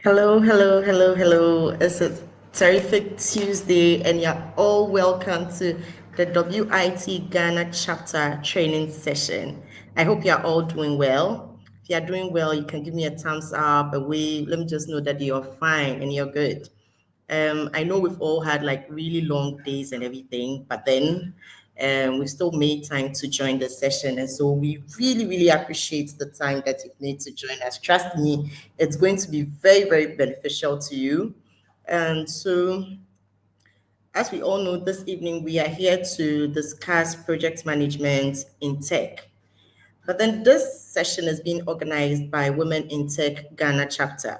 Hello, hello, hello, hello. It's a terrific Tuesday, and you're all welcome to the WIT Ghana chapter training session. I hope you're all doing well. If you're doing well, you can give me a thumbs up, a wave. Let me just know that you're fine and you're good. I know we've all had like really long days and everything, but then we've still made time to join the session. And so we really, really appreciate the time that you've made to join us. Trust me, it's going to be very, very beneficial to you. And so, as we all know, this evening we are here to discuss project management in tech. But then this session is being organized by Women in Tech Ghana chapter.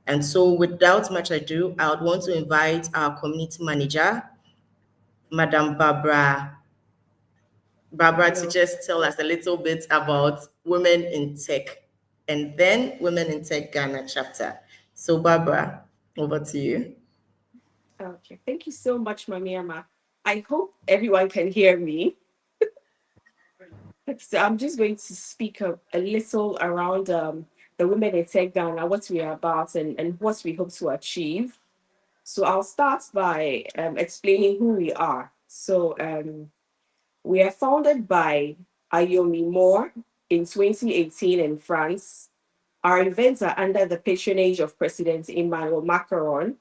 And so without much ado, I would want to invite our community manager, Madam Barbara, to Hello. just tell us a little bit about Women in Tech and then Women in Tech Ghana chapter. So Barbara, over to you. Okay. Thank you so much, Mamiama. I hope everyone can hear me. So I'm just going to speak a little around the Women in Tech Ghana, what we are about, and what we hope to achieve. So I'll start by explaining who we are. We are founded by Ayomi Moore in 2018 in France. Our events are under the patronage of President Emmanuel Macron.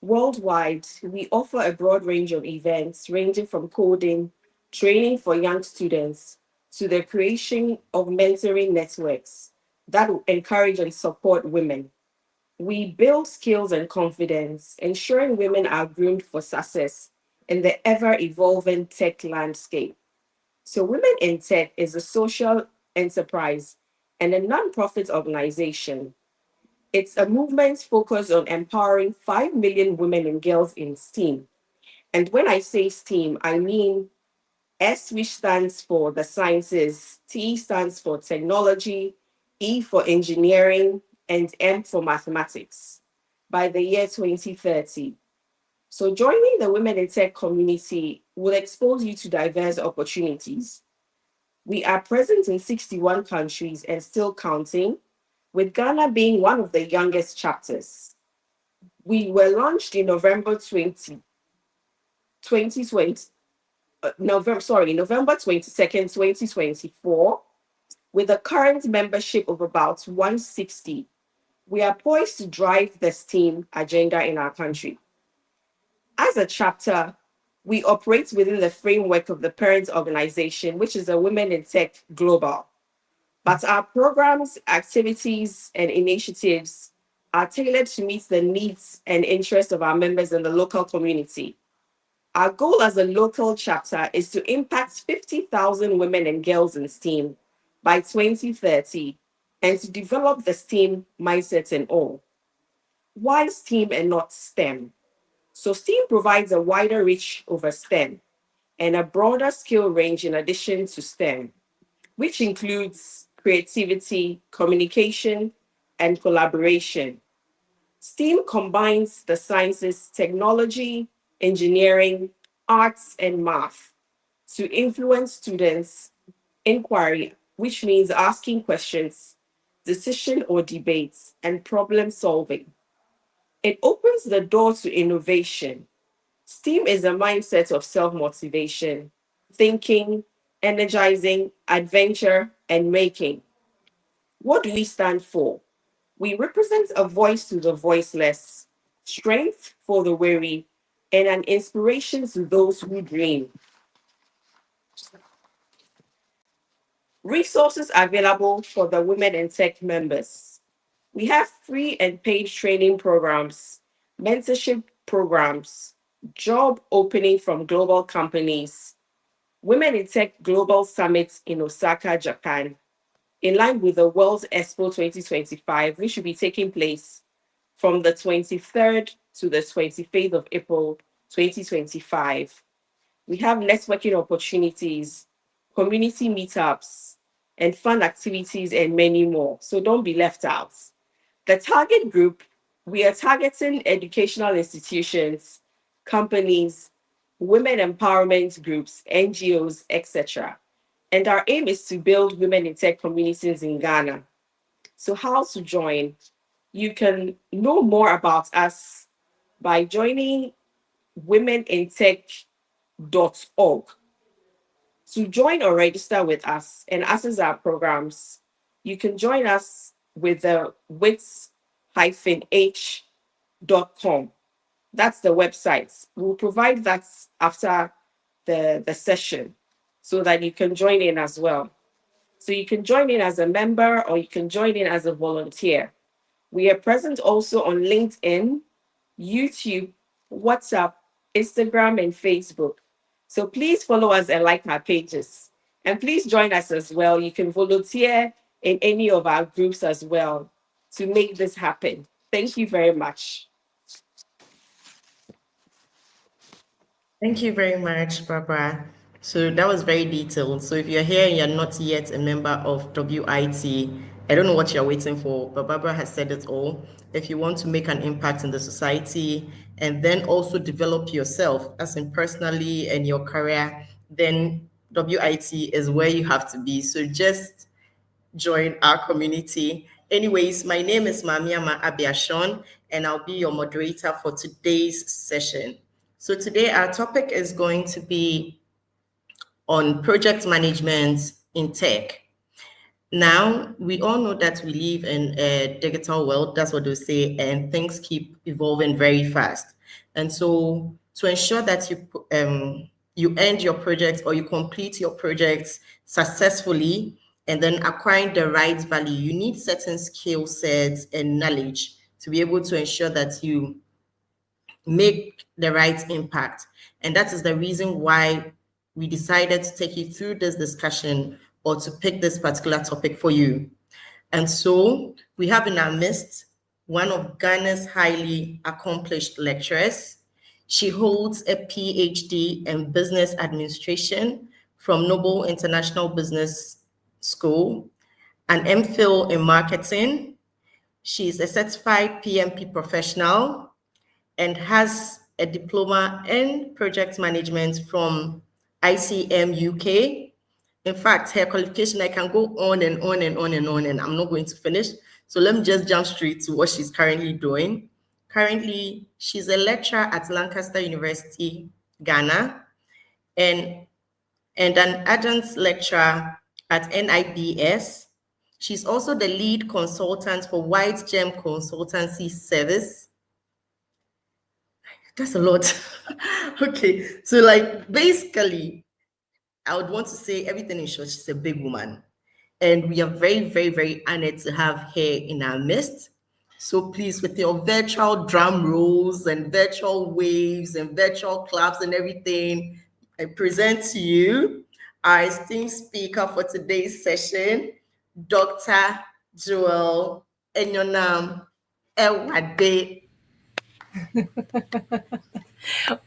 Worldwide, we offer a broad range of events ranging from coding, training for young students, to the creation of mentoring networks that will encourage and support women. We build skills and confidence, ensuring women are groomed for success in the ever evolving tech landscape. So, Women in Tech is a social enterprise and a nonprofit organization. It's a movement focused on empowering 5 million women and girls in STEAM. And when I say STEAM, I mean S, which stands for the sciences, T stands for technology, E for engineering, and M for mathematics by the year 2030. So, joining the Women in Tech community will expose you to diverse opportunities. We are present in 61 countries and still counting, with Ghana being one of the youngest chapters. We were launched in November 2020, November 22nd, 2024, with a current membership of about 160. We are poised to drive the STEAM agenda in our country. As a chapter, we operate within the framework of the parent organization, which is a Women in Tech Global. But our programs, activities, and initiatives are tailored to meet the needs and interests of our members in the local community. Our goal as a local chapter is to impact 50,000 women and girls in STEAM by 2030 and to develop the STEAM mindset in all. Why STEAM and not STEM? So, STEAM provides a wider reach over STEM and a broader skill range in addition to STEM, which includes creativity, communication, and collaboration. STEAM combines the sciences, technology, engineering, arts, and math to influence students' inquiry, which means asking questions, decision or debates, and problem solving. It opens the door to innovation. STEAM is a mindset of self motivation, thinking, energizing, adventure, and making. What do we stand for? We represent a voice to the voiceless, strength for the weary, and an inspiration to those who dream. Resources available for the Women in Tech members. We have free and paid training programs, mentorship programs, job opening from global companies, Women in Tech Global Summit in Osaka, Japan, in line with the World Expo 2025, which will be taking place from the 23rd to the 25th of April 2025. We have networking opportunities, community meetups, and fun activities, and many more. So don't be left out. The target group, we are targeting educational institutions, companies, women empowerment groups, NGOs, etc. And our aim is to build women in tech communities in Ghana. So, how to join? You can know more about us by joining womenintech.org. To join or register with us and access our programs, you can join us with the wits-h.com. That's the website. We'll provide that after the session so that you can join in as well. So you can join in as a member or you can join in as a volunteer. We are present also on LinkedIn, YouTube, WhatsApp, Instagram, and Facebook. So please follow us and like our pages. And please join us as well. You can volunteer in any of our groups as well to make this happen. Thank you very much. Thank you very much, Barbara. So that was very detailed. So if you're here and you're not yet a member of WIT, I don't know what you're waiting for, but Barbara has said it all. If you want to make an impact in the society and then also develop yourself, as in personally and your career, then WIT is where you have to be. So just join our community. Anyways, my name is Mamiama Abiashon, and I'll be your moderator for today's session. So today our topic is going to be on project management in tech. Now, we all know that we live in a digital world, that's what they say, and things keep evolving very fast. And so to ensure that you end your project or you complete your projects successfully and then acquiring the right value, you need certain skill sets and knowledge to be able to ensure that you make the right impact. And that is the reason why we decided to take you through this discussion or to pick this particular topic for you. And so we have in our midst one of Ghana's highly accomplished lecturers. She holds a PhD in business administration from Noble International Business School, an MPhil in marketing. She's a certified PMP professional and has a diploma in project management from ICM UK. In fact, her qualification, I can go on and on and on and on, and I'm not going to finish. So let me just jump straight to what she's currently doing. Currently, she's a lecturer at Lancaster University, Ghana, and, and an adjunct lecturer at NIBS. She's also the lead consultant for White Gem Consultancy Service. That's a lot. Okay, so like basically, I would want to say everything in short, she's a big woman. And we are very, very, very honored to have her in our midst. So please, with your virtual drum rolls and virtual waves and virtual claps and everything, I present to you our esteemed speaker for today's session, Dr. Joel Enyonam Ewade.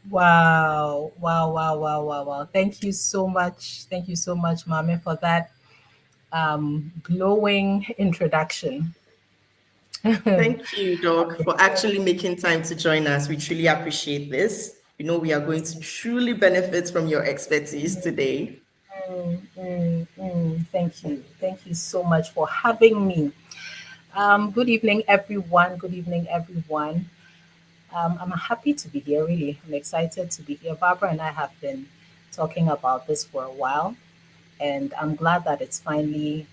Wow, wow, wow, wow, wow, wow. Thank you so much. Thank you so much, Mame, for that glowing introduction. Thank you, Doc, for actually making time to join us. We truly appreciate this. You know, we are going to truly benefit from your expertise today. Thank you. Thank you so much for having me. Good evening, everyone. Good evening, everyone. I'm happy to be here, really. I'm excited to be here. Barbara and I have been talking about this for a while, and I'm glad that it's finally,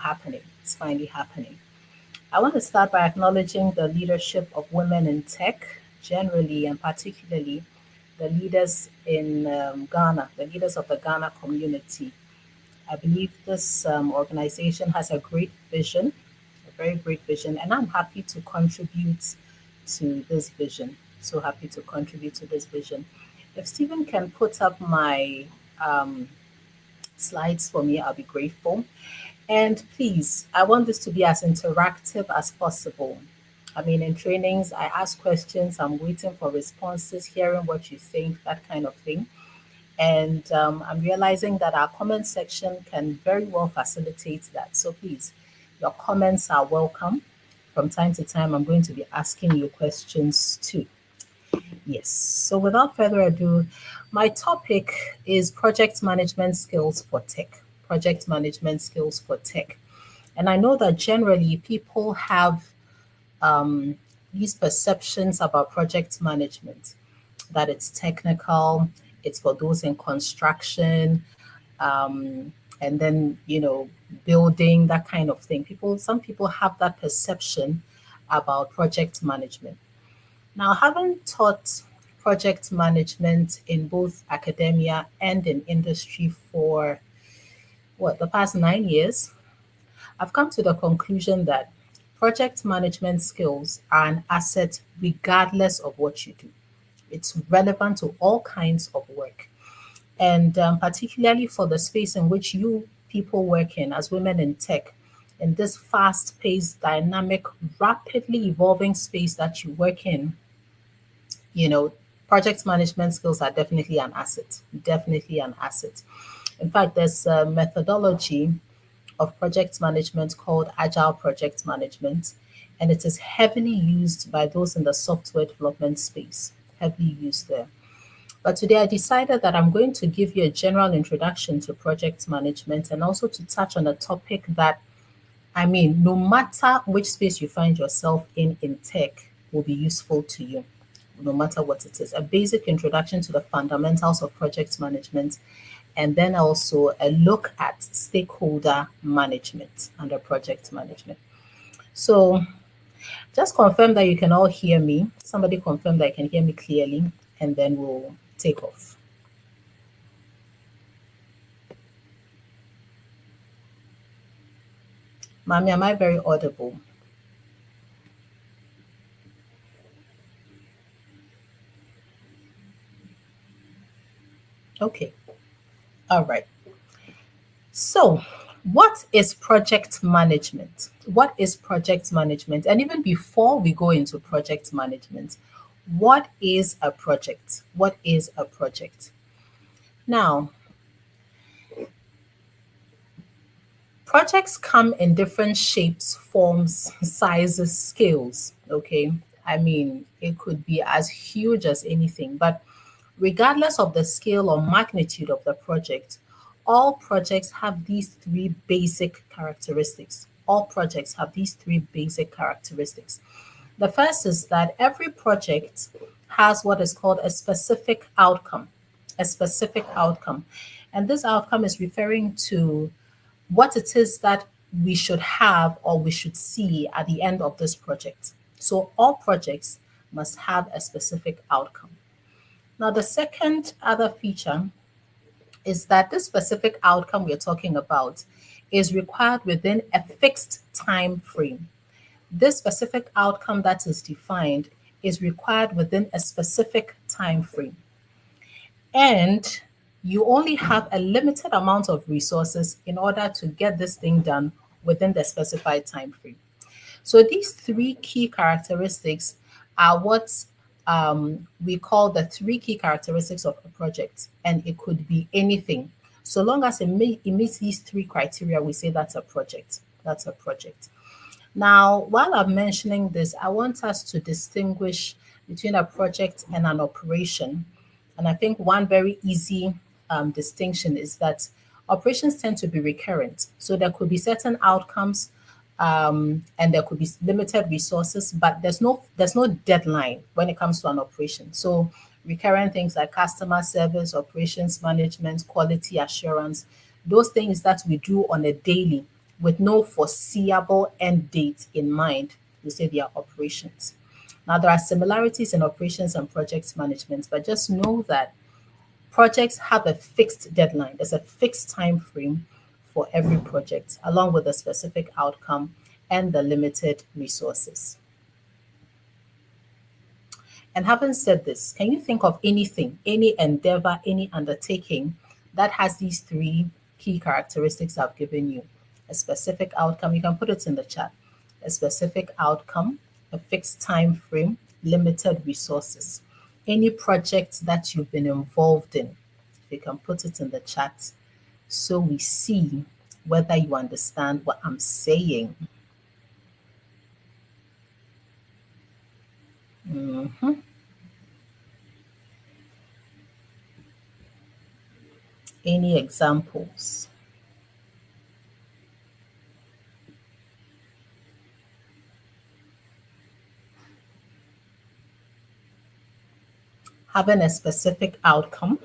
happening. It's finally happening. I want to start by acknowledging the leadership of women in tech generally, and particularly the leaders in Ghana, the leaders of the Ghana community. I believe this organization has a great vision, a very great vision, and I'm happy to contribute to this vision. So happy to contribute to this vision. If Stephen can put up my slides for me, I'll be grateful. And please, I want this to be as interactive as possible. I mean, in trainings, I ask questions, I'm waiting for responses, hearing what you think, that kind of thing. And I'm realizing that our comment section can very well facilitate that. So please, your comments are welcome. From time to time, I'm going to be asking you questions too. Yes. So without further ado, my topic is project management skills for tech. Project management skills for tech. And I know that generally people have um, these perceptions about project management, that it's technical, it's for those in construction, um, and then, building, that kind of thing. Some people have that perception about project management. Now, having taught project management in both academia and in industry for the past 9 years, I've come to the conclusion that project management skills are an asset regardless of what you do. It's relevant to all kinds of work. And particularly for the space in which you people work in as women in tech, in this fast paced, dynamic, rapidly evolving space that you work in, you know, project management skills are definitely an asset. Definitely an asset. In fact, there's a methodology of project management called Agile Project Management, and it is heavily used by those in the software development space, heavily used there. But today I decided that I'm going to give you a general introduction to project management and also to touch on a topic that, no matter which space you find yourself in tech, will be useful to you, no matter what it is. A basic introduction to the fundamentals of project management, and then also a look at stakeholder management under project management. So just confirm that you can all hear me. Somebody confirm that you can hear me clearly, and then we'll take off. Mami, am I very audible? Okay. All right. So, what is project management? What is project management? And even before we go into project management, what is a project? What is a project? Now, projects come in different shapes, forms, sizes, scales. Okay. It could be as huge as anything, but regardless of the scale or magnitude of the project, all projects have these three basic characteristics. All projects have these three basic characteristics. The first is that every project has what is called a specific outcome. A specific outcome. And this outcome is referring to what it is that we should have or we should see at the end of this project. So all projects must have a specific outcome. Now, the second other feature is that this specific outcome we're talking about is required within a fixed time frame. This specific outcome that is defined is required within a specific time frame. And you only have a limited amount of resources in order to get this thing done within the specified time frame. So these three key characteristics are what we call the three key characteristics of a project, and it could be anything. So long as it meets these three criteria, we say that's a project. That's a project. Now, while I'm mentioning this, I want us to distinguish between a project and an operation. And I think one very easy distinction is that operations tend to be recurrent. So there could be certain outcomes and there could be limited resources, but there's no deadline when it comes to an operation. So recurrent things like customer service, operations management, quality assurance, those things that we do on a daily with no foreseeable end date in mind, we say they are operations. Now, there are similarities in operations and project management, but just know that projects have a fixed deadline. There's a fixed time frame for every project, along with a specific outcome and the limited resources. And having said this, can you think of anything, any endeavor, any undertaking that has these three key characteristics I've given you? A specific outcome, you can put it in the chat. A specific outcome, a fixed time frame, limited resources. Any project that you've been involved in, you can put it in the chat so we see whether you understand what I'm saying. Mhm. Any examples? having a specific outcome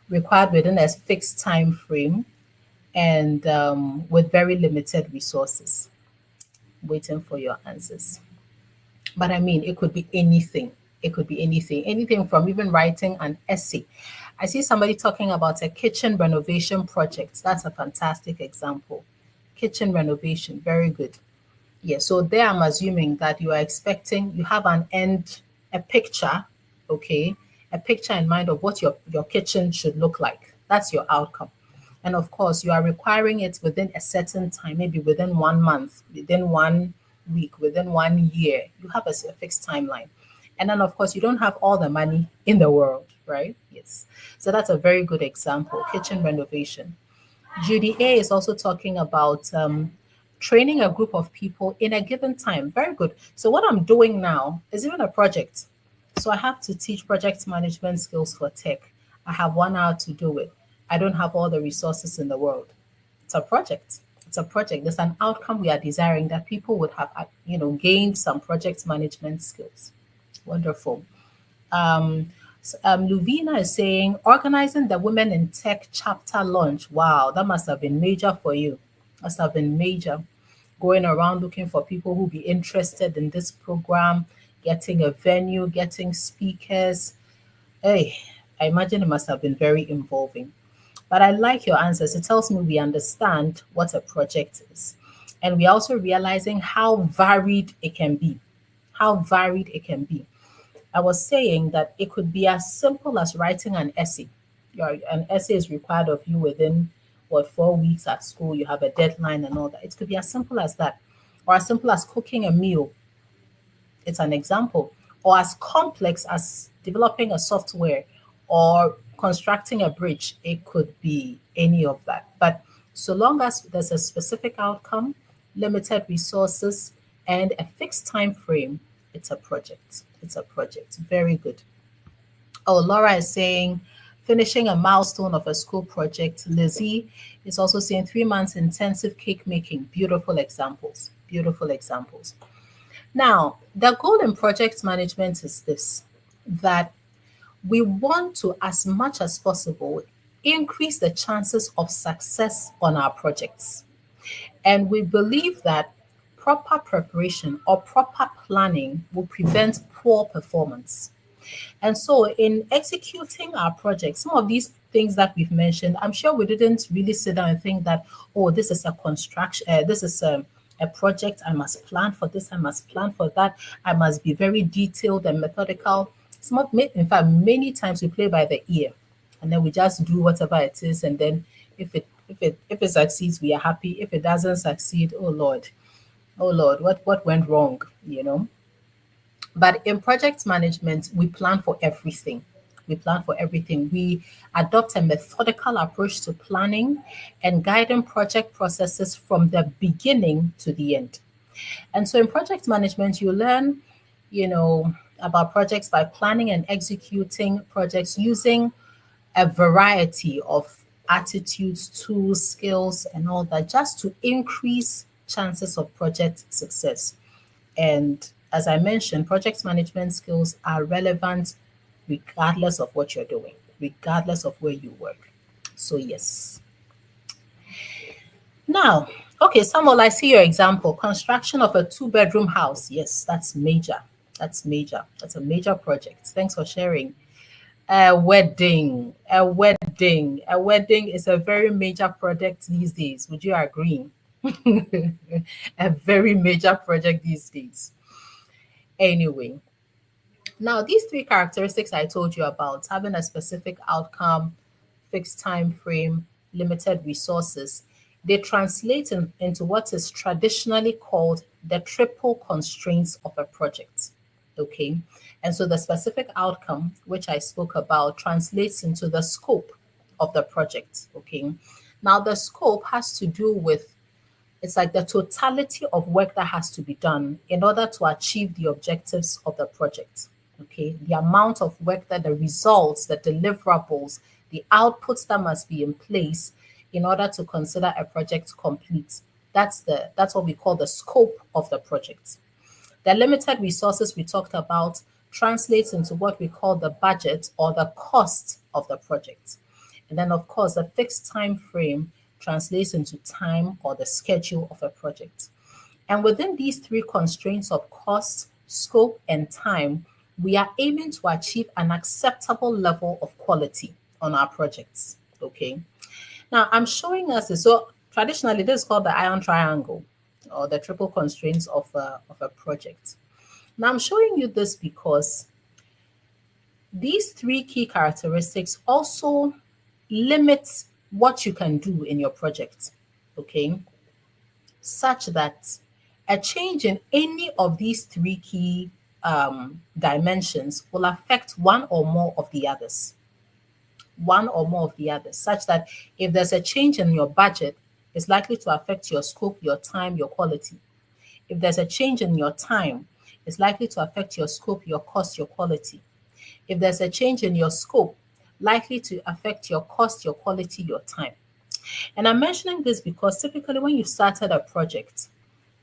required within a fixed time frame, and with very limited resources. Waiting for your answers. But I mean, it could be anything. It could be anything, anything from even writing an essay. I see somebody talking about a kitchen renovation project. That's a fantastic example. Kitchen renovation, very good. Yeah, so there I'm assuming that you are expecting, you have an end, a picture, okay, a picture in mind of what your kitchen should look like. That's your outcome. And of course, you are requiring it within a certain time, maybe within 1 month, within 1 week, within 1 year. You have a fixed timeline. And then, of course, you don't have all the money in the world, right? Yes. So that's a very good example, kitchen renovation. Judy A is also talking about training a group of people in a given time. Very good. So, what I'm doing now is even a project. So, I have to teach project management skills for tech. I have 1 hour to do it. I don't have all the resources in the world. It's a project. It's a project. There's an outcome we are desiring that people would have, gained some project management skills. Wonderful. Luvina is saying, organizing the Women in Tech chapter launch. Wow, that must have been major for you. Must have been major. Going around looking for people who be interested in this program, getting a venue, getting speakers. Hey, I imagine it must have been very involving. But I like your answers. It tells me we understand what a project is. And we're also realizing how varied it can be. How varied it can be. I was saying that it could be as simple as writing an essay. An essay is required of you within 4 weeks at school. You have a deadline and all that. It could be as simple as that, or as simple as cooking a meal. It's an example, or as complex as developing a software or constructing a bridge. It could be any of that. But so long as there's a specific outcome, limited resources, and a fixed time frame, it's a project. It's a project. Very good. Oh, Laura is saying finishing a milestone of a school project. Lizzie is also saying 3 months intensive cake making. Beautiful examples. Beautiful examples. Now, the goal in project management is this, that we want to, as much as possible, increase the chances of success on our projects. And we believe that proper preparation or proper planning will prevent poor performance. And so, in executing our project, some of these things that we've mentioned, I'm sure we didn't really sit down and think that, oh, this is a construction, this is a project. I must plan for this, I must plan for that, I must be very detailed and methodical. In fact, many times we play by the ear, and then we just do whatever it is, and then if it succeeds, we are happy. If it doesn't succeed, oh Lord, what went wrong? But in project management, we plan for everything. We plan for everything. We adopt a methodical approach to planning and guiding project processes from the beginning to the end. And so in project management, you learn, about projects by planning and executing projects using a variety of attitudes, tools, skills, and all that, just to increase chances of project success. And as I mentioned, project management skills are relevant regardless of what you're doing, regardless of where you work. So, yes. Now, okay, Samuel, I see your example. Construction of a 2-bedroom house. Yes, that's major. That's major. That's a major project. Thanks for sharing. A wedding. A wedding is a very major project these days. Would you agree? A very major project these days. Anyway, now these 3 characteristics I told you about, having a specific outcome, fixed time frame, limited resources, they translate into what is traditionally called the triple constraints of a project. Okay. And so the specific outcome, which I spoke about, translates into the scope of the project. Okay. Now, the scope has to do with, it's like the totality of work that has to be done in order to achieve the objectives of the project. Okay, the amount of work, that the results, the deliverables, the outputs that must be in place in order to consider a project complete. That's what we call the scope of the project. The limited resources we talked about translates into what we call the budget or the cost of the project. And then, of course, the fixed time frame translates into time or the schedule of a project. And within these three constraints of cost, scope, and time, we are aiming to achieve an acceptable level of quality on our projects. Okay. Now, I'm showing us this. So, traditionally, this is called the iron triangle or the triple constraints of a project. Now, I'm showing you this because these three key characteristics also limit what you can do in your project. Okay. Such that a change in any of these three key dimensions will affect one or more of the others. One or more of the others, such that if there's a change in your budget, it's likely to affect your scope, your time, your quality. If there's a change in your time, it's likely to affect your scope, your cost, your quality. If there's a change in your scope, likely to affect your cost, your quality, your time. And I'm mentioning this because typically when you started a project,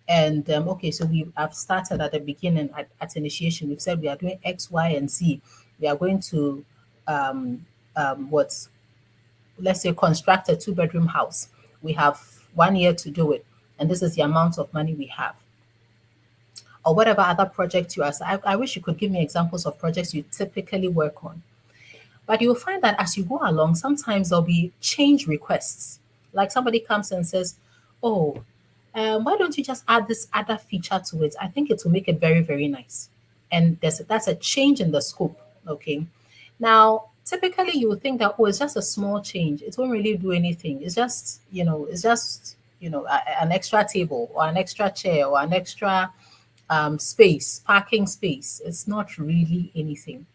and okay, so we have started at the beginning at initiation. We've said we are doing X, Y, and Z. We are going to what, let's say, construct a two-bedroom house. We have 1 year to do it, and this is the amount of money we have. Or whatever other project you are. I wish you could give me examples of projects you typically work on. But you'll find that as you go along, sometimes there'll be change requests. Like somebody comes and says, "Oh, why don't you just add this other feature to it? I think it will make it very, very nice." And that's a change in the scope. Okay. Now, typically you would think that, oh, it's just a small change. It won't really do anything. It's just an extra table or an extra chair or an extra space, parking space. It's not really anything.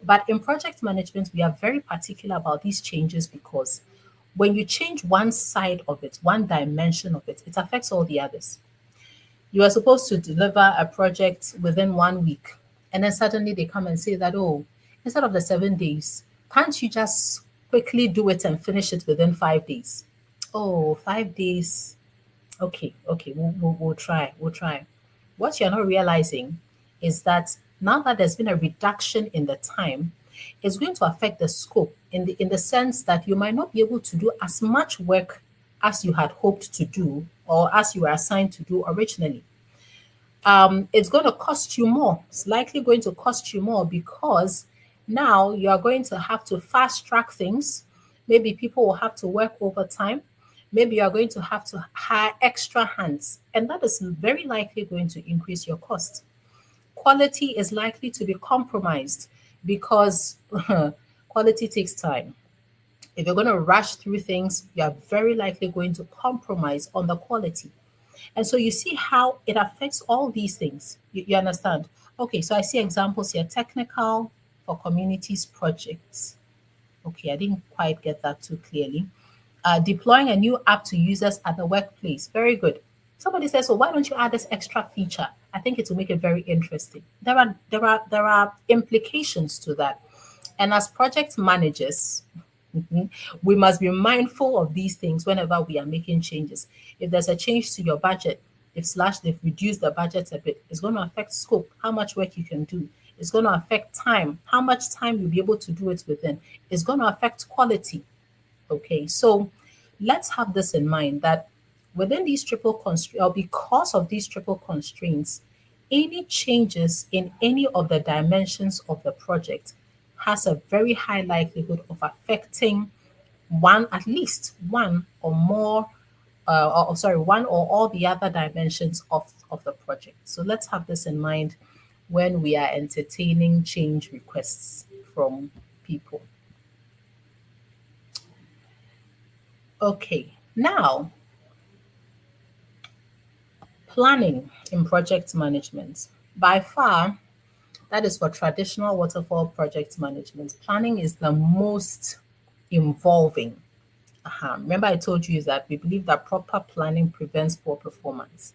But in project management, we are very particular about these changes because when you change one side of it, one dimension of it, it affects all the others. You are supposed to deliver a project within 1 week, and then suddenly they come and say that, oh, instead of the 7 days, can't you just quickly do it and finish it within 5 days? Oh, 5 days. Okay, we'll try. We'll try. What you're not realizing is that now that there's been a reduction in the time, it's going to affect the scope in the sense that you might not be able to do as much work as you had hoped to do or as you were assigned to do originally. It's going to cost you more. It's likely going to cost you more because now you are going to have to fast track things. Maybe people will have to work overtime. Maybe you are going to have to hire extra hands, and that is very likely going to increase your cost. Quality is likely to be compromised because quality takes time. If you're going to rush through things, you are very likely going to compromise on the quality. And so you see how it affects all these things. You understand? Okay, so I see examples here technical for communities projects. Okay, I didn't quite get that too clearly. Deploying a new app to users at the workplace. Very good. Somebody says, "So why don't you add this extra feature?" I think it will make it very interesting. There are implications to that, and as project managers, we must be mindful of these things whenever we are making changes. If there's a change to your budget, if slash they've reduced the budget a bit, it's going to affect scope, how much work you can do. It's going to affect time, how much time you'll be able to do it within. It's going to affect quality. Okay, so let's have this in mind that within these triple constraints, or because of these triple constraints, any changes in any of the dimensions of the project has a very high likelihood of affecting one, at least one or more, one or all the other dimensions of the project. So let's have this in mind when we are entertaining change requests from people. Okay, now planning in project management. By far, that is for traditional waterfall project management. Planning is the most involving. Remember, I told you is that we believe that proper planning prevents poor performance.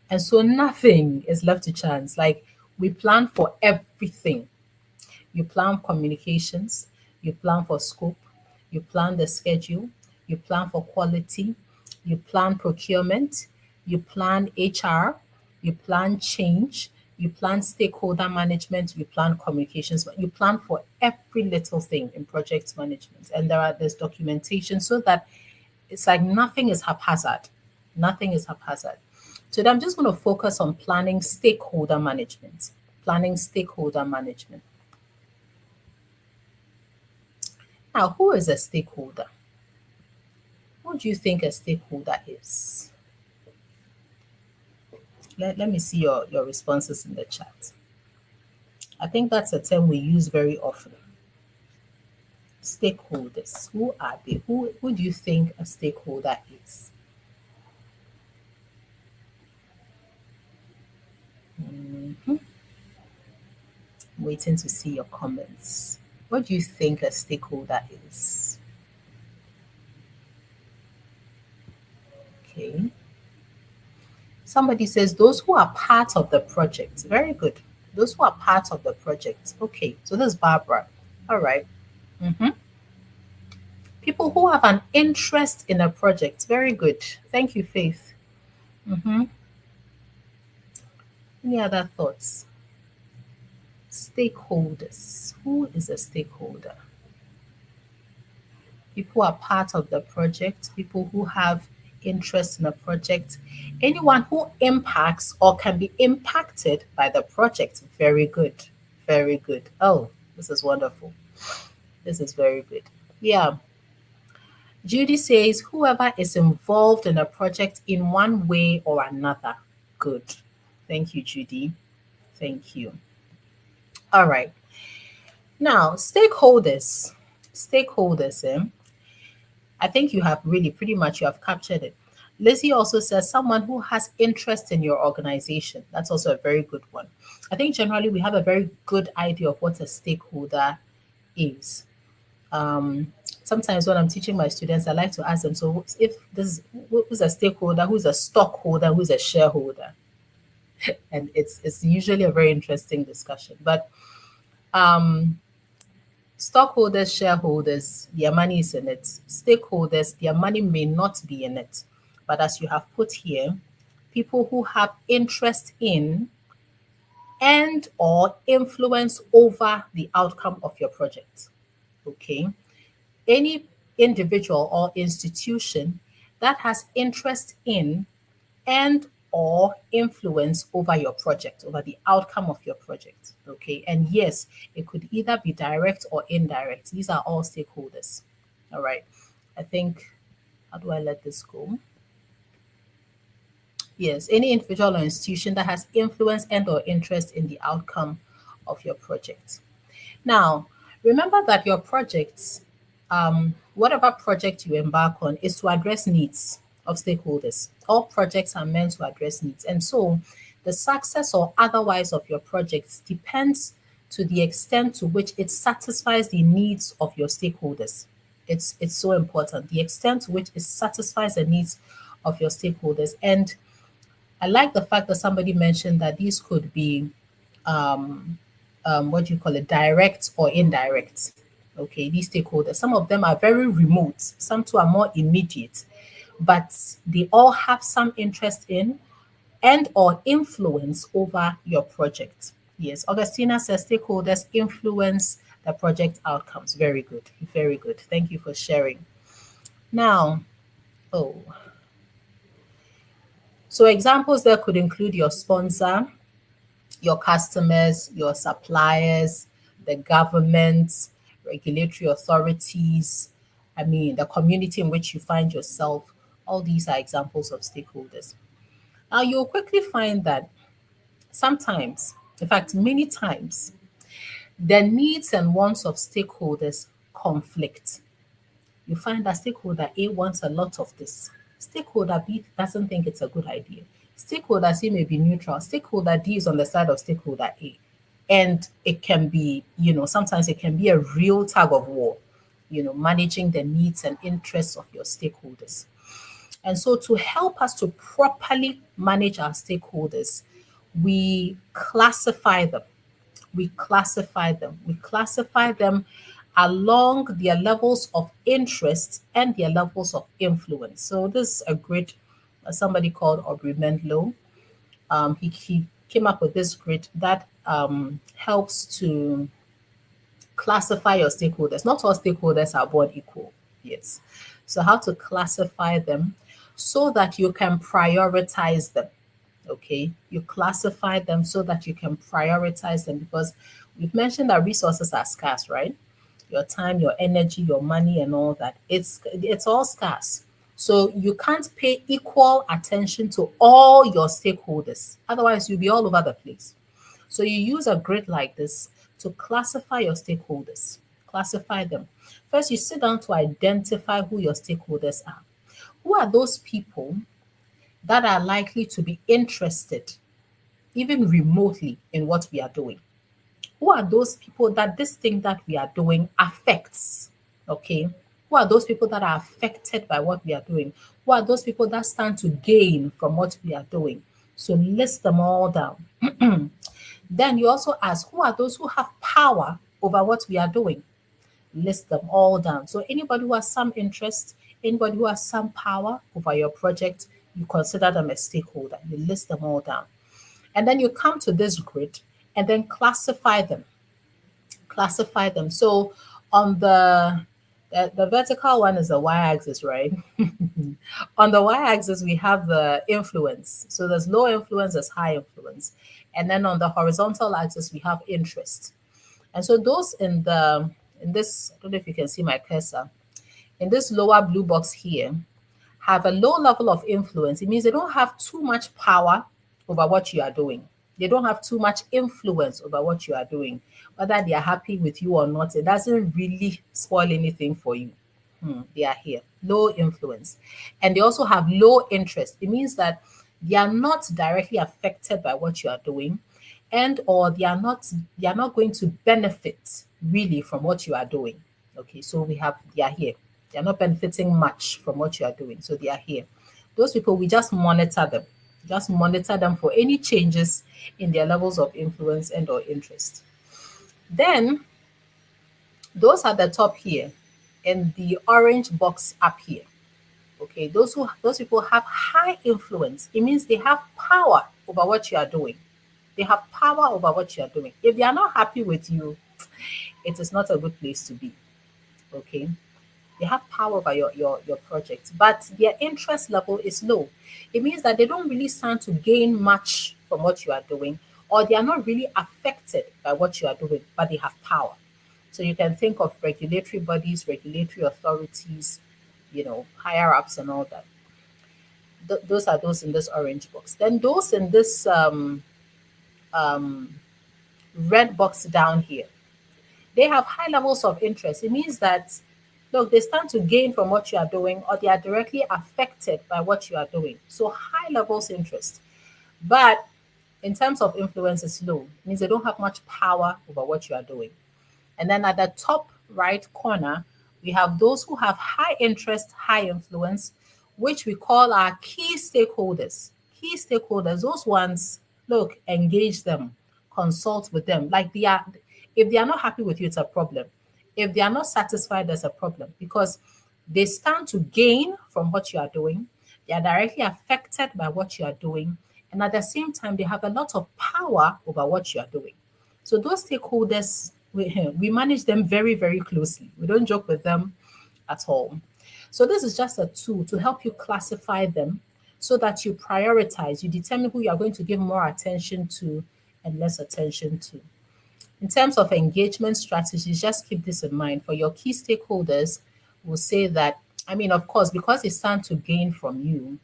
And so nothing is left to chance. Like we plan for everything. You plan communications, you plan for scope, you plan the schedule, you plan for quality, you plan procurement, you plan HR, you plan change, You plan stakeholder management, you plan communications, you plan for every little thing in project management. And there's documentation so that it's like nothing is haphazard. Nothing is haphazard. Today I'm just going to focus on planning stakeholder management. Planning stakeholder management. Now, who is a stakeholder? What do you think a stakeholder is? Let me see your responses in the chat. I think that's a term we use very often. Stakeholders. Who are they? Who do you think a stakeholder is? Mhm. Waiting to see your comments. What do you think a stakeholder is? Okay. Somebody says those who are part of the project. Very good. Those who are part of the project. Okay. So this is Barbara. All right. Mhm. People who have an interest in a project. Very good. Thank you, Faith. Any other thoughts? Stakeholders. Who is a stakeholder? People who are part of the project, people who have interest in a project, anyone who impacts or can be impacted by the project. Very good. Very good. Oh, this is wonderful. This is very good. Yeah. Judy says, whoever is involved in a project in one way or another. Good. Thank you, Judy. Thank you. All right. Now, stakeholders. Stakeholders, I think you have really pretty much you have captured it. Lizzie also says someone who has interest in your organization. That's also a very good one. I think generally we have a very good idea of what a stakeholder is. Sometimes when I'm teaching my students, I like to ask them, so if this who's a stakeholder, who's a stockholder, who's a shareholder? And it's usually a very interesting discussion. But stockholders, shareholders, their money is in it. Stakeholders, their money may not be in it. But as you have put here, people who have interest in and or influence over the outcome of your project. Okay. Any individual or institution that has interest in and or influence over your project, over the outcome of your project. Okay. And yes, it could either be direct or indirect. These are all stakeholders. All right. I think, how do I let this go? Yes, any individual or institution that has influence and or interest in the outcome of your project. Now, remember that your projects, whatever project you embark on, is to address needs of stakeholders. All projects are meant to address needs. And so the success or otherwise of your projects depends to the extent to which it satisfies the needs of your stakeholders. It's so important. The extent to which it satisfies the needs of your stakeholders. And I like the fact that somebody mentioned that these could be what do you call it, direct or indirect. Okay, these stakeholders, some of them are very remote, some too are more immediate, but they all have some interest in and or influence over your project. Yes, Augustina says stakeholders influence the project outcomes. Very good, very good. Thank you for sharing. Now, oh, so examples there could include your sponsor, your customers, your suppliers, the government, regulatory authorities, I mean, the community in which you find yourself. All these are examples of stakeholders. Now, you'll quickly find that sometimes, in fact, many times, the needs and wants of stakeholders conflict. You find that stakeholder A wants a lot of this. Stakeholder B doesn't think it's a good idea. Stakeholder C may be neutral. Stakeholder D is on the side of stakeholder A. And it can be, sometimes it can be a real tug of war, managing the needs and interests of your stakeholders. And so to help us to properly manage our stakeholders, we classify them. We classify them. We classify them along their levels of interest and their levels of influence. So this is a great somebody called Aubrey Mendlow. He came up with this grid that helps to classify your stakeholders. Not all stakeholders are born equal. Yes. So how to classify them so that you can prioritize them. Okay. You classify them so that you can prioritize them, because we've mentioned that resources are scarce, right? Your time, your energy, your money, and all that. It's all scarce. So you can't pay equal attention to all your stakeholders. Otherwise, you'll be all over the place. So you use a grid like this to classify your stakeholders, classify them. First, you sit down to identify who your stakeholders are. Who are those people that are likely to be interested, even remotely, in what we are doing? Who are those people that this thing that we are doing affects? Okay. Who are those people that are affected by what we are doing? Who are those people that stand to gain from what we are doing? So list them all down. Then you also ask, who are those who have power over what we are doing? List them all down. So anybody who has some interest, anybody who has some power over your project, you consider them a stakeholder. You list them all down. And then you come to this grid and then classify them. Classify them. So on the vertical one is the y-axis, right? On the y-axis, we have the influence. So there's low influence, there's high influence. And then on the horizontal axis, we have interest. And so those in this, I don't know if you can see my cursor, in this lower blue box here, have a low level of influence. It means they don't have too much power over what you are doing. They don't have too much influence over what you are doing. Whether they are happy with you or not, it doesn't really spoil anything for you. They are here, low influence. And they also have low interest. It means that they are not directly affected by what you are doing, and or they are not going to benefit really from what you are doing. Okay, so they are here. They are not benefiting much from what you are doing. So they are here. Those people, we just monitor them. Just monitor them for any changes in their levels of influence and or interest. Then those at the top here in the orange box up here. Okay, those people have high influence. It means they have power over what you are doing. They have power over what you are doing. If they are not happy with you, it is not a good place to be. Okay. They have power over your project, but their interest level is low. It means that they don't really stand to gain much from what you are doing, or they are not really affected by what you are doing, but they have power. So you can think of regulatory bodies, regulatory authorities, higher ups and all that. Those are those in this orange box. Then those in this um, red box down here, they have high levels of interest. It means that, look, they stand to gain from what you are doing, or they are directly affected by what you are doing. So high levels interest. But in terms of influence, it's low. It means they don't have much power over what you are doing. And then at the top right corner, we have those who have high interest, high influence, which we call our key stakeholders. Key stakeholders, those ones, look, engage them, consult with them. If they are not happy with you, it's a problem. If they are not satisfied, there's a problem, because they stand to gain from what you are doing. They are directly affected by what you are doing. And at the same time, they have a lot of power over what you are doing. So those stakeholders, we manage them very, very closely. We don't joke with them at all. So this is just a tool to help you classify them so that you prioritize, you determine who you are going to give more attention to and less attention to. In terms of engagement strategies, just keep this in mind. For your key stakeholders, we'll say that, of course, because they stand to gain from you,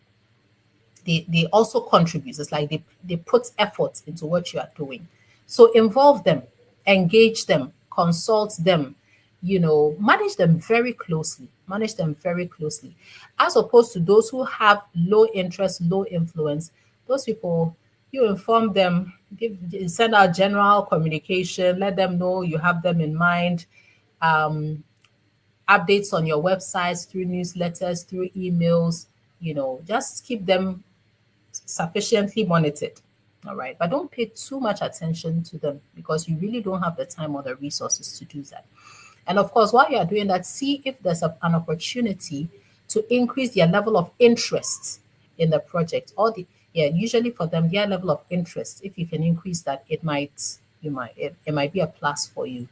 they also contribute. It's like they put effort into what you are doing. So involve them, engage them, consult them, manage them very closely. Manage them very closely. As opposed to those who have low interest, low influence, those people, you inform them, send out general communication, let them know you have them in mind. Updates on your websites, through newsletters, through emails, just keep them sufficiently monitored. All right. But don't pay too much attention to them, because you really don't have the time or the resources to do that. And of course, while you are doing that, see if there's an opportunity to increase their level of interest in the project, or Yeah, usually for them, their level of interest, if you can increase that, it might be a plus for you,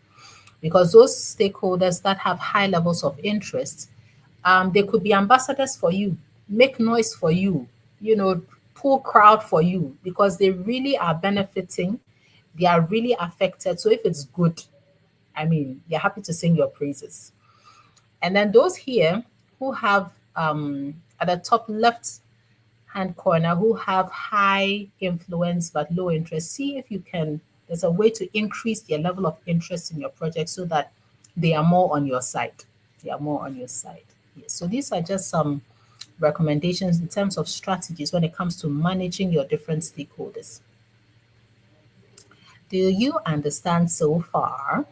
because those stakeholders that have high levels of interest, they could be ambassadors for you, make noise for you, you know, pull crowd for you, because they really are benefiting. They are really affected. So if it's good, I mean, they're happy to sing your praises. And then those here who have at the top left hand corner, who have high influence but low interest, see if you can, there's a way to increase their level of interest in your project so that they are more on your side. They are more on your side. Yes. So these are just some recommendations in terms of strategies when it comes to managing your different stakeholders. Do you understand so far?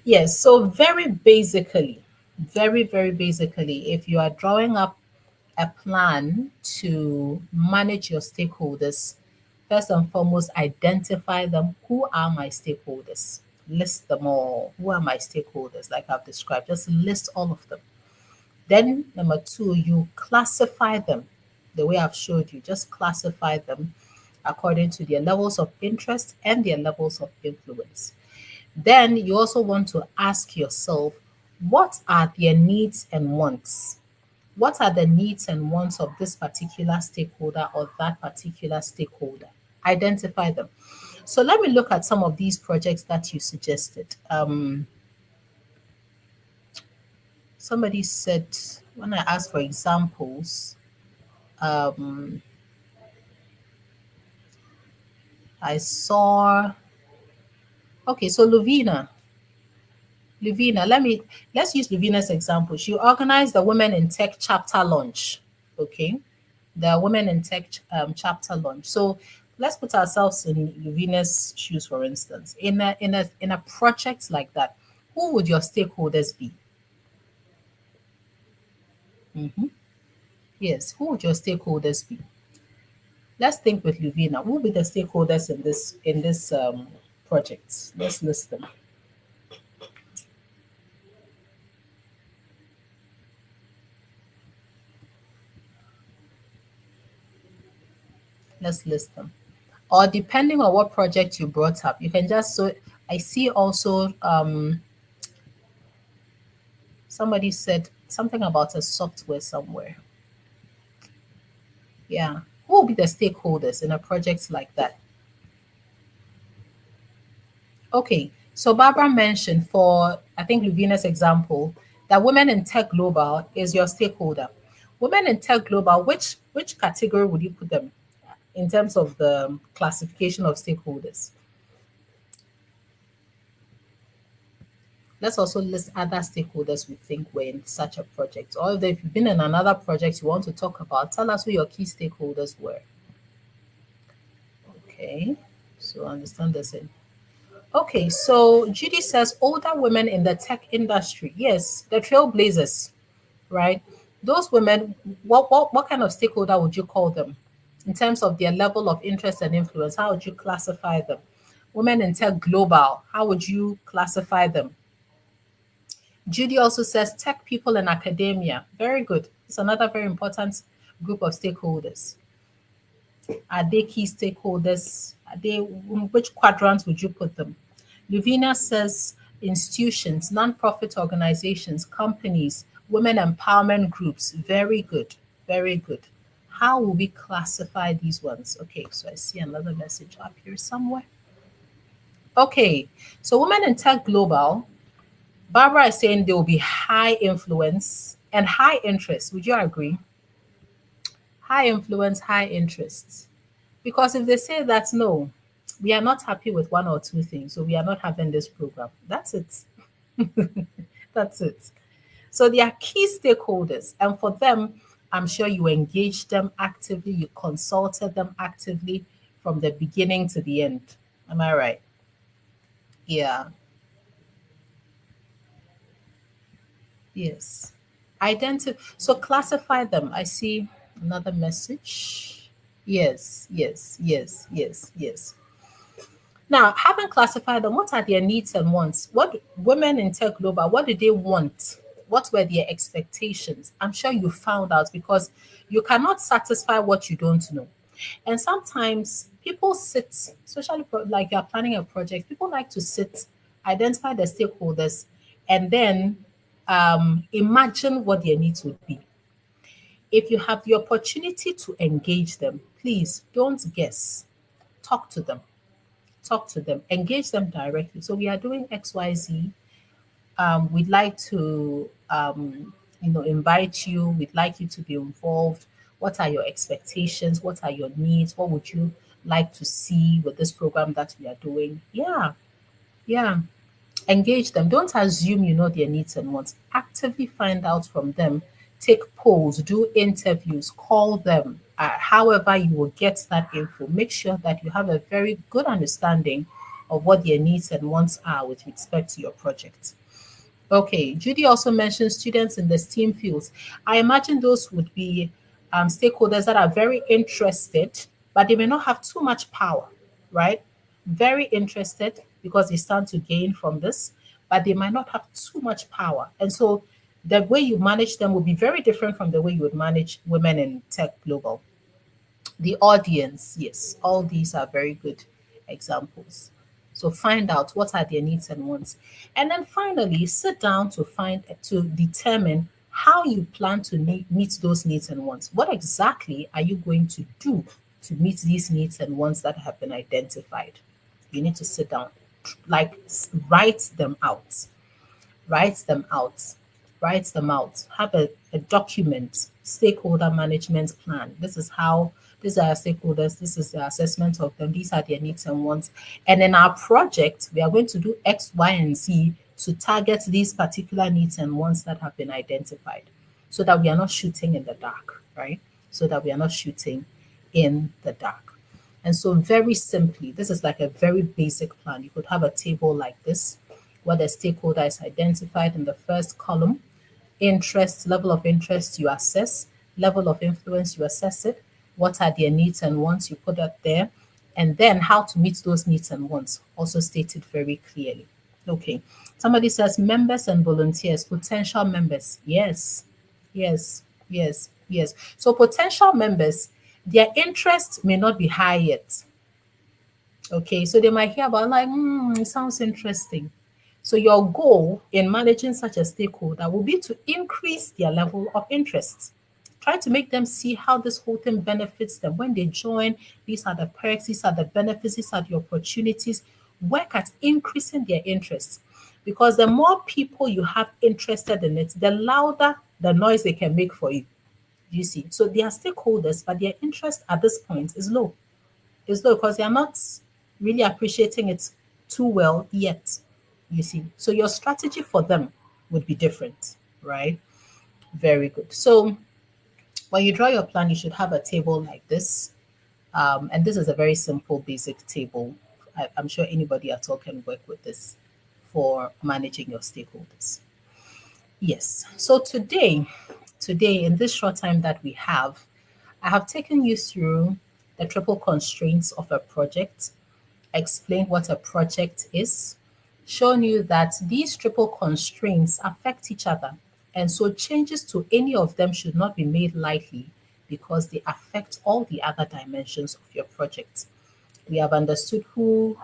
Yes, so very basically, if you are drawing up a plan to manage your stakeholders, first and foremost, identify them. Who are my stakeholders? List them all. Who are my stakeholders, like I've described? Just list all of them. Then, number two, you classify them the way I've showed you. Just classify them according to their levels of interest and their levels of influence. Then you also want to ask yourself, what are their needs and wants? What are the needs and wants of this particular stakeholder or that particular stakeholder? Identify them. So let me look at some of these projects that you suggested. Somebody said, when I asked for examples, um, I saw, okay, so Luvina, let's use Luvina's example. She organized the Women in Tech chapter launch. Okay, the Women in Tech chapter launch. So let's put ourselves in Luvina's shoes, for instance. In a project like that, who would your stakeholders be? Mhm. Yes, who would your stakeholders be? Let's think with Luvina. Who will be the stakeholders in this project? Let's list them. Let's list them. Or depending on what project you brought up, you can just, so I see also somebody said something about a software somewhere. Yeah. Who will be the stakeholders in a project like that? Okay. So Barbara mentioned for, I think, Luvina's example, that Women in Tech Global is your stakeholder. Women in Tech Global, which category would you put them in terms of the classification of stakeholders? Let's also list other stakeholders we think were in such a project. Or if you've been in another project you want to talk about, tell us who your key stakeholders were. Okay, so understand this. Okay, so Judy says older women in the tech industry. Yes, the trailblazers, right? Those women, what kind of stakeholder would you call them in terms of their level of interest and influence? How would you classify them? Women in tech global, how would you classify them? Judy also says tech people in academia. Very good. It's another very important group of stakeholders. Are they key stakeholders? Are they, which quadrants would you put them? Luvina says institutions, nonprofit organizations, companies, women empowerment groups. Very good. Very good. How will we classify these ones? Okay, so I see another message up here somewhere. Okay, so Women in Tech Global, Barbara is saying there will be high influence and high interest. Would you agree? High influence, high interest. Because if they say that, no, we are not happy with one or two things, so we are not having this program. That's it. That's it. So they are key stakeholders. And for them, I'm sure you engaged them actively, you consulted them actively from the beginning to the end. Am I right? Yeah. Yes. So classify them. I see another message. Yes, yes, yes, yes, yes. Now, having classified them, what are their needs and wants? What women in tech global, what do they want? What were their expectations? I'm sure you found out because you cannot satisfy what you don't know. And sometimes people sit, especially like you're planning a project, people like to sit, identify the stakeholders, and then imagine what their needs would be. If you have the opportunity to engage them, please don't guess. Talk to them. Talk to them. Engage them directly. So we are doing XYZ. We'd like to, invite you. We'd like you to be involved. What are your expectations? What are your needs? What would you like to see with this program that we are doing? Yeah, yeah. Engage them. Don't assume you know their needs and wants. Actively find out from them. Take polls, do interviews, call them. However, you will get that info. Make sure that you have a very good understanding of what their needs and wants are with respect to your project. Okay, Judy also mentioned students in the STEAM fields. I imagine those would be stakeholders that are very interested, but they may not have too much power, right? Very interested because they stand to gain from this, but they might not have too much power. And so the way you manage them will be very different from the way you would manage women in tech global. The audience, yes, all these are very good examples. So find out what are their needs and wants. And then finally, sit down to determine how you plan to meet those needs and wants. What exactly are you going to do to meet these needs and wants that have been identified? You need to sit down, like write them out, write them out, write them out. Have a document, stakeholder management plan. This is how, these are our stakeholders, this is the assessment of them, these are their needs and wants. And in our project, we are going to do X, Y, and Z to target these particular needs and wants that have been identified so that we are not shooting in the dark, right? So that we are not shooting in the dark. And so, very simply, this is like a very basic plan. You could have a table like this where the stakeholder is identified in the first column. Interest, level of interest, you assess. Level of influence, you assess it. What are their needs and wants, you put that there. And then how to meet those needs and wants, also stated very clearly. Okay. Somebody says members and volunteers, potential members. Yes, yes, yes, yes. So potential members, their interest may not be high yet. Okay, so they might hear about like, it sounds interesting. So your goal in managing such a stakeholder will be to increase their level of interest. Try to make them see how this whole thing benefits them. When they join, these are the perks, these are the benefits, these are the opportunities. Work at increasing their interest. Because the more people you have interested in it, the louder the noise they can make for you. You see, so they are stakeholders, but their interest at this point is low. It's low because they are not really appreciating it too well yet. You see, so your strategy for them would be different, right? Very good. So when you draw your plan, you should have a table like this. And this is a very simple, basic table. I'm sure anybody at all can work with this for managing your stakeholders. Yes. So today, in this short time that we have, I have taken you through the triple constraints of a project, explained what a project is, shown you that these triple constraints affect each other. And so changes to any of them should not be made lightly because they affect all the other dimensions of your project. We have understood who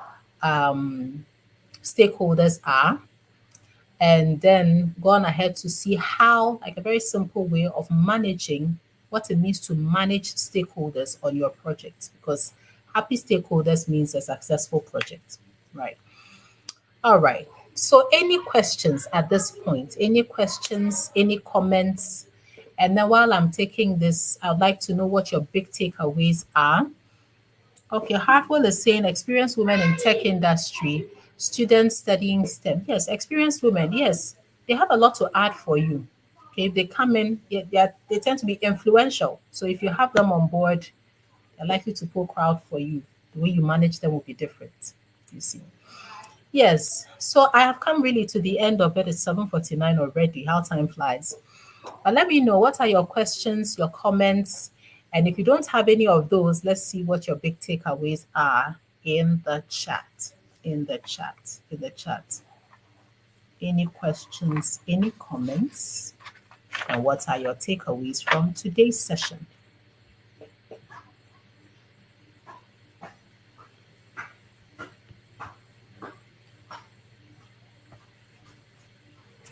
stakeholders are, and then gone ahead to see how, like a very simple way of managing what it means to manage stakeholders on your project, because happy stakeholders means a successful project, right? All right. So, any questions at this point? Any questions? Any comments? And then while I'm taking this, I'd like to know what your big takeaways are. Okay, Hartwell is saying experienced women in tech industry, students studying STEM. Yes, experienced women. Yes, they have a lot to add for you. Okay, if they come in, they tend to be influential. So if you have them on board, they're likely to pull crowd for you. The way you manage them will be different. You see. Yes. So I have come really to the end of it. It's 7:49 already. How time flies. But let me know, what are your questions, your comments? And if you don't have any of those, let's see what your big takeaways are in the chat. In the chat. In the chat. Any questions, any comments? And what are your takeaways from today's session?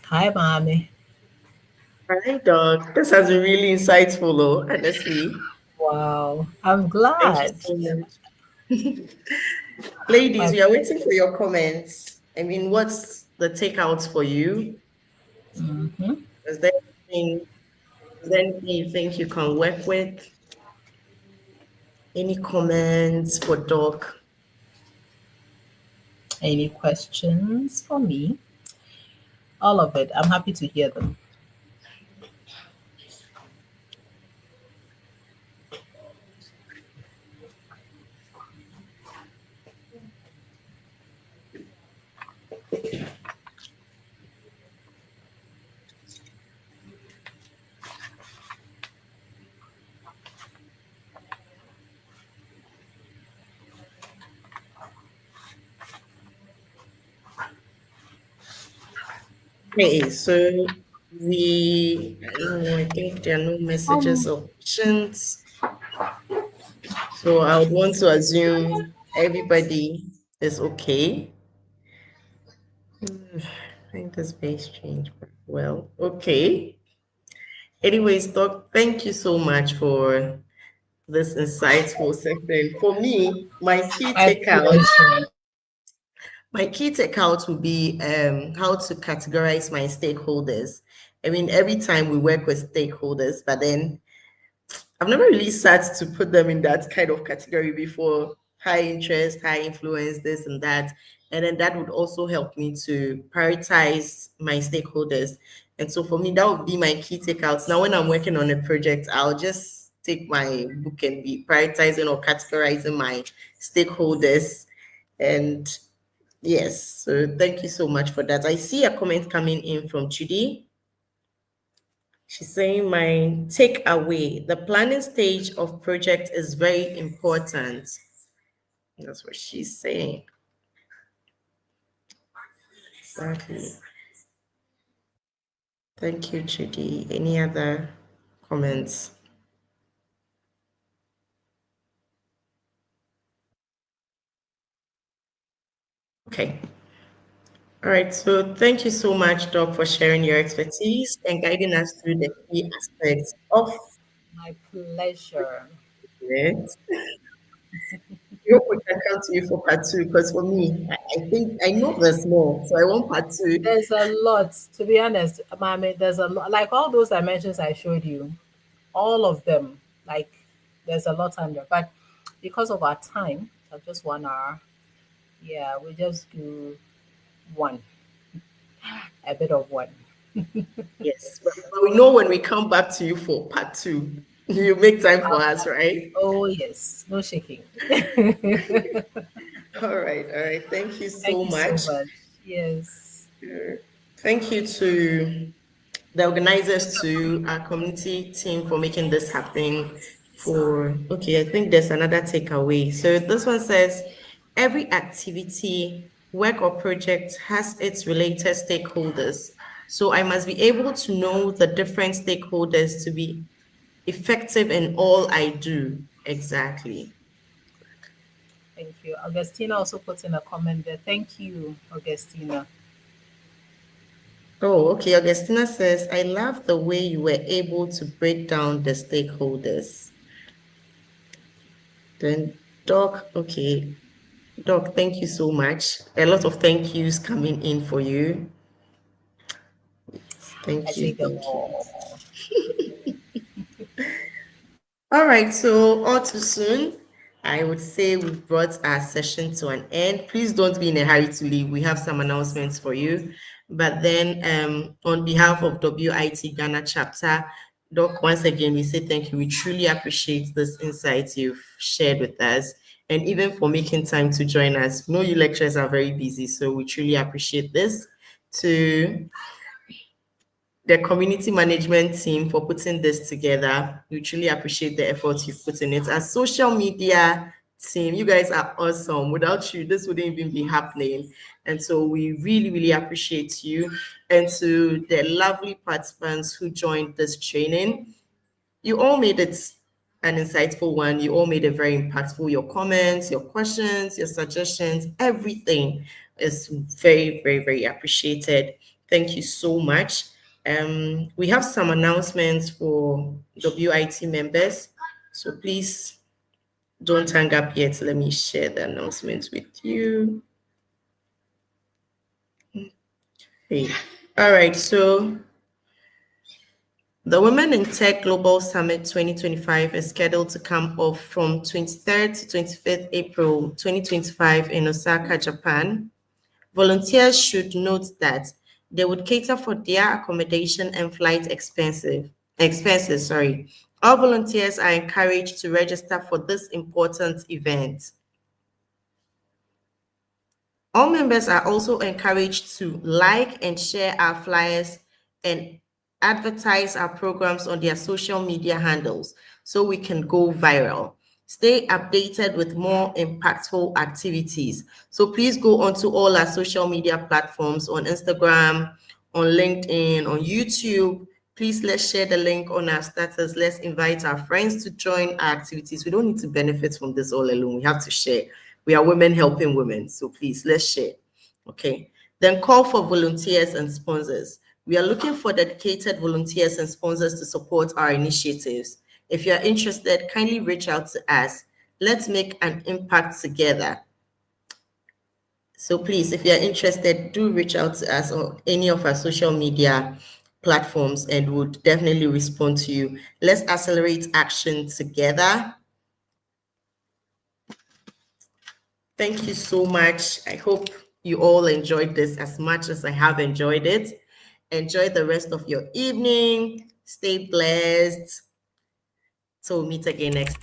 Hi, Mommy. Hi, Doc. This has been really insightful, though, honestly. Wow, I'm Thank you glad. so much. Ladies, My, we are waiting for your comments. I mean, what's the takeouts for you? mhm. Is there anything, is there anything you think you can work with? Any comments for Doc? Any questions for me? All of it. I'm happy to hear them. Okay, so I think there are no messages Um, or questions. So I would want to assume everybody is okay. I think that's very strange, but well, okay. Anyways, Doc, thank you so much for this insightful session. For me, my pleasure. my key takeout would be how to categorize my stakeholders. I mean, every time we work with stakeholders, but then I've never really sat to put them in that kind of category before. High interest, high influence, this and that. And then that would also help me to prioritize my stakeholders. And so for me, that would be my key takeouts. Now, when I'm working on a project, I'll just take my book and be prioritizing or categorizing my stakeholders. And yes, so thank you so much for that. I see a comment coming in from Judy. She's saying my takeaway, the planning stage of project is very important. That's what she's saying. Exactly. Thank you, Judy. Any other comments? Okay. All right. So thank you so much, Doc, for sharing your expertise and guiding us through the key aspects of My pleasure. it. We hope we can come to you for part two because for me, I think I know there's more. So I want part two. There's a lot, to be honest, Mommy. There's a lot, like all those dimensions I showed you, all of them. Like, there's a lot under, but because of our time, of just 1 hour, yeah, we just do one, a bit of one. Yes, but we know when we come back to you for part two, you make time for us, right? Oh yes, no shaking. All right. Thank you so Thank you so much. much. Yes. Thank you to the organizers, to our community team for making this happen. Okay, I think there's another takeaway. So this one says every activity, work, or project has its related stakeholders. So I must be able to know the different stakeholders to be effective in all I do. Exactly. Thank you. Augustina also put in a comment there. Thank you, Augustina. Oh, okay. Augustina says, I love the way you were able to break down the stakeholders. Then, Doc, okay. Doc, thank you so much. A lot of thank yous coming in for you. I Thank you. take them Thank you. all. All right, so all too soon, I would say we've brought our session to an end. Please don't be in a hurry to leave. We have some announcements for you. But then, on behalf of WIT Ghana chapter, Doc, once again, we say thank you. We truly appreciate this insight you've shared with us, and even for making time to join us. We know you lecturers are very busy, so we truly appreciate this. To the community management team for putting this together. We truly appreciate the effort you've put in it. Our social media team. You guys are awesome. Without you, this wouldn't even be happening. And so we really, really appreciate you. And to the lovely participants who joined this training, you all made it an insightful one. You all made it very impactful. Your comments, your questions, your suggestions, everything is very, very, very appreciated. Thank you so much. We have some announcements for WIT members. So please don't hang up yet. Let me share the announcements with you. Okay. All right. So the Women in Tech Global Summit 2025 is scheduled to come off from 23rd to 25th April 2025 in Osaka, Japan. Volunteers should note that they would cater for their accommodation and flight expenses. All volunteers are encouraged to register for this important event. All members are also encouraged to like and share our flyers and advertise our programs on their social media handles so we can go viral. Stay updated with more impactful activities. So please go onto all our social media platforms on Instagram, on LinkedIn, on YouTube. Please let's share the link on our status. Let's invite our friends to join our activities. We don't need to benefit from this all alone. We have to share. We are women helping women. So please let's share. Okay. Then call for volunteers and sponsors. We are looking for dedicated volunteers and sponsors to support our initiatives. If you are interested, kindly reach out to us. Let's make an impact together. So please, if you are interested, do reach out to us on any of our social media platforms and we'll definitely respond to you. Let's accelerate action together. Thank you so much. I hope you all enjoyed this as much as I have enjoyed it. Enjoy the rest of your evening. Stay blessed. So we'll meet again next.